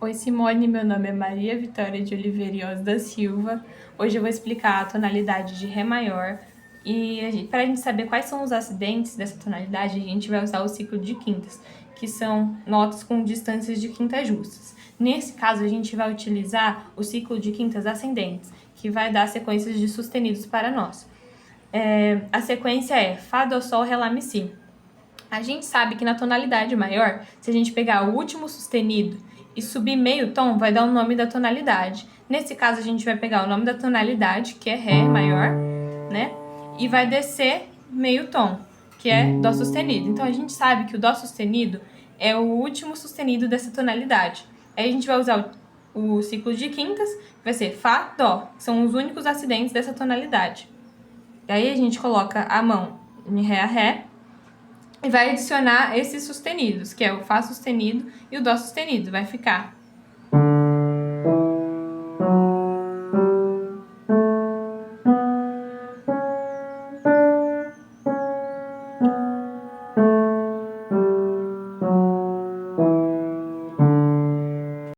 Oi, Simone, meu nome é Maria Vitória de Oliveira Ios da Silva. Hoje eu vou explicar a tonalidade de Ré maior e para a gente saber quais são os acidentes dessa tonalidade, a gente vai usar o ciclo de quintas, que são notas com distâncias de quinta justas. Nesse caso, a gente vai utilizar o ciclo de quintas ascendentes, que vai dar sequências de sustenidos para nós. A sequência é Fá, Dó, Sol, Ré, Lá, Mi, Si. A gente sabe que na tonalidade maior, se a gente pegar o último sustenido e subir meio tom, vai dar o nome da tonalidade. Nesse caso, a gente vai pegar o nome da tonalidade, que é Ré maior, né? E vai descer meio tom, que é Dó sustenido. Então, a gente sabe que o Dó sustenido é o último sustenido dessa tonalidade. Aí a gente vai usar o ciclo de quintas, que vai ser Fá, Dó, que são os únicos acidentes dessa tonalidade. E aí a gente coloca a mão em Ré a Ré, e vai adicionar esses sustenidos, que é o Fá sustenido e o Dó sustenido. Vai ficar